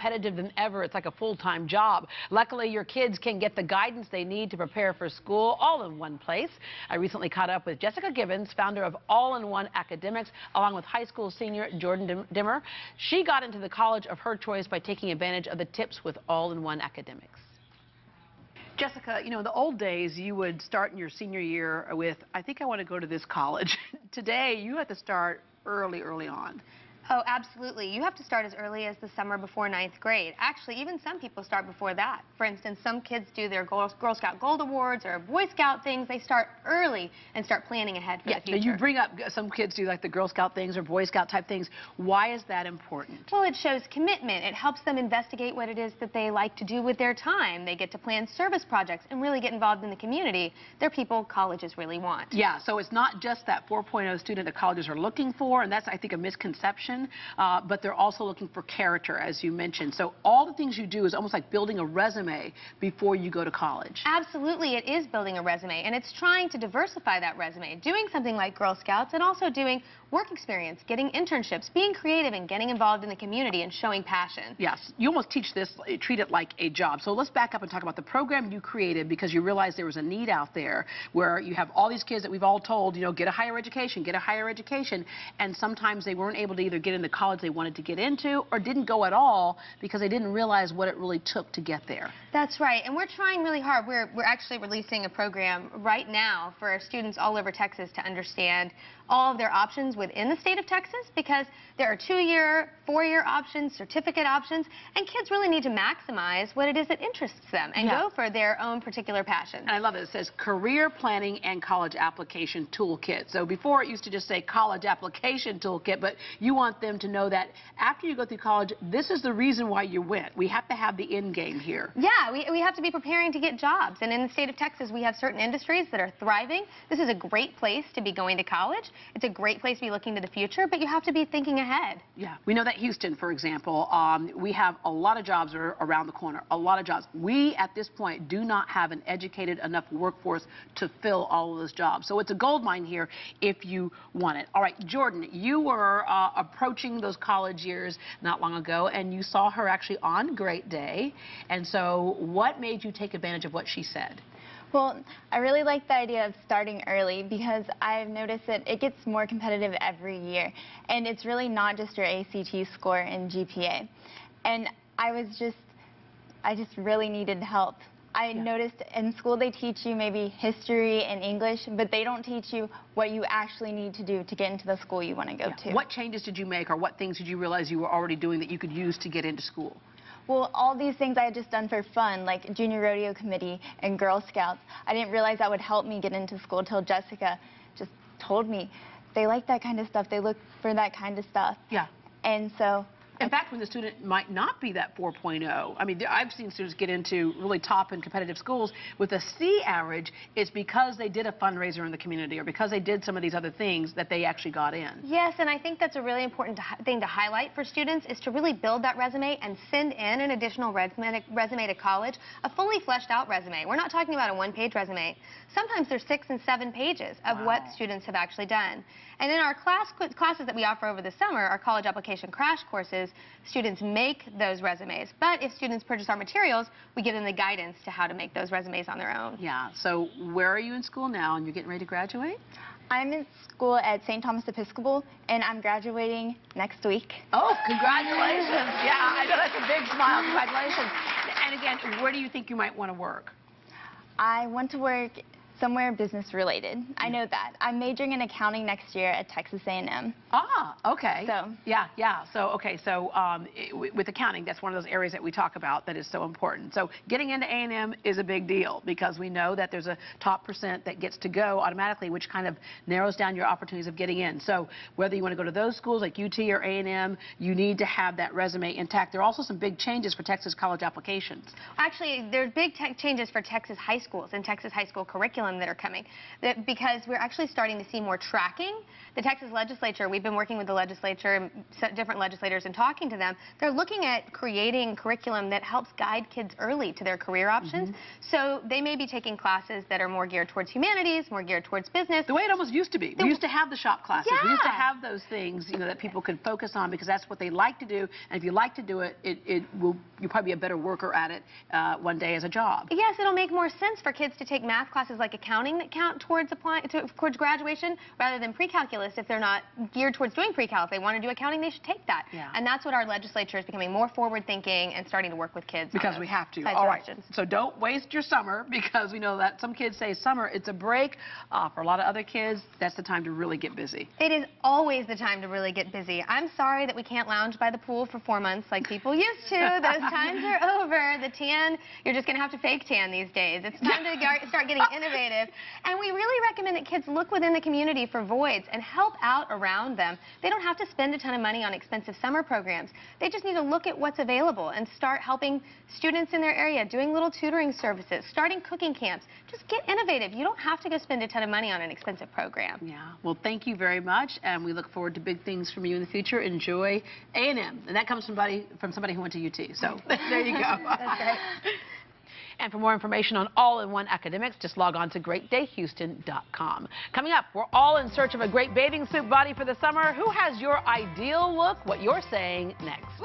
competitive than ever. It's like a full-time job. Luckily, your kids can get the guidance they need to prepare for school all in one place. I recently caught up with Jessica Gibbons, founder of All-in-One Academics, along with high school senior Jordan Diemer. She got into the college of her choice by taking advantage of the tips with All-in-One Academics. Jessica, you know, in the old days, you would start in your senior year with, I think I want to go to this college. Today, you have to start early on. Oh, absolutely. You have to start as early as the summer before 9th grade. Actually, even some people start before that. For instance, some kids do their Girl Scout Gold Awards or Boy Scout things. They start early and start planning ahead for the future. You bring up some kids do like the Girl Scout things or Boy Scout type things. Why is that important? Well, it shows commitment. It helps them investigate what it is that they like to do with their time. They get to plan service projects and really get involved in the community. They're people colleges really want. Yeah, so it's not just that 4.0 student that colleges are looking for, and that's, I think, a misconception. But they're also looking for character, as you mentioned. So all the things you do is almost like building a resume before you go to college. Absolutely, it is building a resume, and it's trying to diversify that resume, doing something like Girl Scouts and also doing work experience, getting internships, being creative and getting involved in the community and showing passion. Yes, you almost teach this, treat it like a job. So let's back up and talk about the program you created because you realized there was a need out there where you have all these kids that we've all told, you know, get a higher education, and sometimes they weren't able to either get into college they wanted to get into or didn't go at all because they didn't realize what it really took to get there. That's right, and we're trying really hard. We're actually releasing a program right now for students all over Texas to understand all of their options within the state of Texas because there are 2-year, 4-year options, certificate options, and kids really need to maximize what it is that interests them and go for their own particular passion. And I love it. It says Career Planning and College Application Toolkit. So before it used to just say College Application Toolkit, but you want them to know that after you go through college, this is the reason why you went. We have to have the end game here. Yeah, we have to be preparing to get jobs. And in the state of Texas, we have certain industries that are thriving. This is a great place to be going to college. It's a great place to be looking to the future, but you have to be thinking ahead. Yeah, we know that Houston, for example, we have a lot of jobs around the corner, a lot of jobs. We, at this point, do not have an educated enough workforce to fill all of those jobs. So it's a gold mine here if you want it. All right, Jordan, you were approaching those college years not long ago, and you saw her actually on Great Day. And so what made you take advantage of what she said? Well, I really like the idea of starting early because I've noticed that it gets more competitive every year. And it's really not just your ACT score and GPA. And I just really needed help. I noticed in school they teach you maybe history and English, but they don't teach you what you actually need to do to get into the school you want to go to. What changes did you make or what things did you realize you were already doing that you could use to get into school? Well, all these things I had just done for fun, like Junior Rodeo Committee and Girl Scouts. I didn't realize that would help me get into school until Jessica just told me. They like that kind of stuff. They look for that kind of stuff. Yeah. And so... In fact, when the student might not be that 4.0, I mean, I've seen students get into really top and competitive schools with a C average, it's because they did a fundraiser in the community or because they did some of these other things that they actually got in. Yes, and I think that's a really important thing to highlight for students is to really build that resume and send in an additional resume to college, a fully fleshed out resume. We're not talking about a one-page resume. Sometimes there's 6 and 7 pages of what students have actually done. And in our classes that we offer over the summer, our college application crash courses, students make those resumes. But if students purchase our materials, we give them the guidance to how to make those resumes on their own. Yeah, so where are you in school now and you're getting ready to graduate? I'm in school at St. Thomas Episcopal, and I'm graduating next week. Oh, congratulations. Yeah, I know that's a big smile. Congratulations. And again, where do you think you might want to work? I want to work somewhere business related. I know that. I'm majoring in accounting next year at Texas A&M. Ah, okay. So. Yeah. So, okay, so with accounting, that's one of those areas that we talk about that is so important. So getting into A&M is a big deal because we know that there's a top percent that gets to go automatically, which kind of narrows down your opportunities of getting in. So whether you want to go to those schools like UT or A&M, you need to have that resume intact. There are also some big changes for Texas college applications. Actually, there's big changes for Texas high schools and Texas high school curriculum curriculum that are coming, because we're actually starting to see more tracking. The Texas legislature, we've been working with the legislature, different legislators, and talking to them. They're looking at creating curriculum that helps guide kids early to their career options. So they may be taking classes that are more geared towards humanities, more geared towards business. The way it almost used to be. We used to have the shop classes. We used to Yeah. have those things, you know, that people could focus on because that's what they like to do. And if you like to do it, you'll probably be a better worker at it one day as a job. Yes, it'll make more sense for kids to take math classes like accounting that count towards towards graduation rather than pre-calculus if they're not geared towards doing pre-cal. If they want to do accounting, they should take that. Yeah. And that's what our legislature is becoming more forward-thinking and starting to work with kids. Because we have to. All All right. right. So don't waste your summer because we know that some kids say summer, it's a break. For a lot of other kids, that's the time to really get busy. It is always the time to really get busy. I'm sorry that we can't lounge by the pool for 4 months like people used to. Those times are over. The tan, you're just going to have to fake tan these days. It's time to start getting innovative. And we really recommend that kids look within the community for voids and help out around them. They don't have to spend a ton of money on expensive summer programs. They just need to look at what's available and start helping students in their area, doing little tutoring services, starting cooking camps. Just get innovative. You don't have to go spend a ton of money on an expensive program. Yeah. Well, thank you very much, and we look forward to big things from you in the future. Enjoy A&M, and that comes from somebody who went to UT. So there you go. That's great. And for more information on all-in-one academics, just log on to greatdayhouston.com. Coming up, we're all in search of a great bathing suit body for the summer. Who has your ideal look? What you're saying next.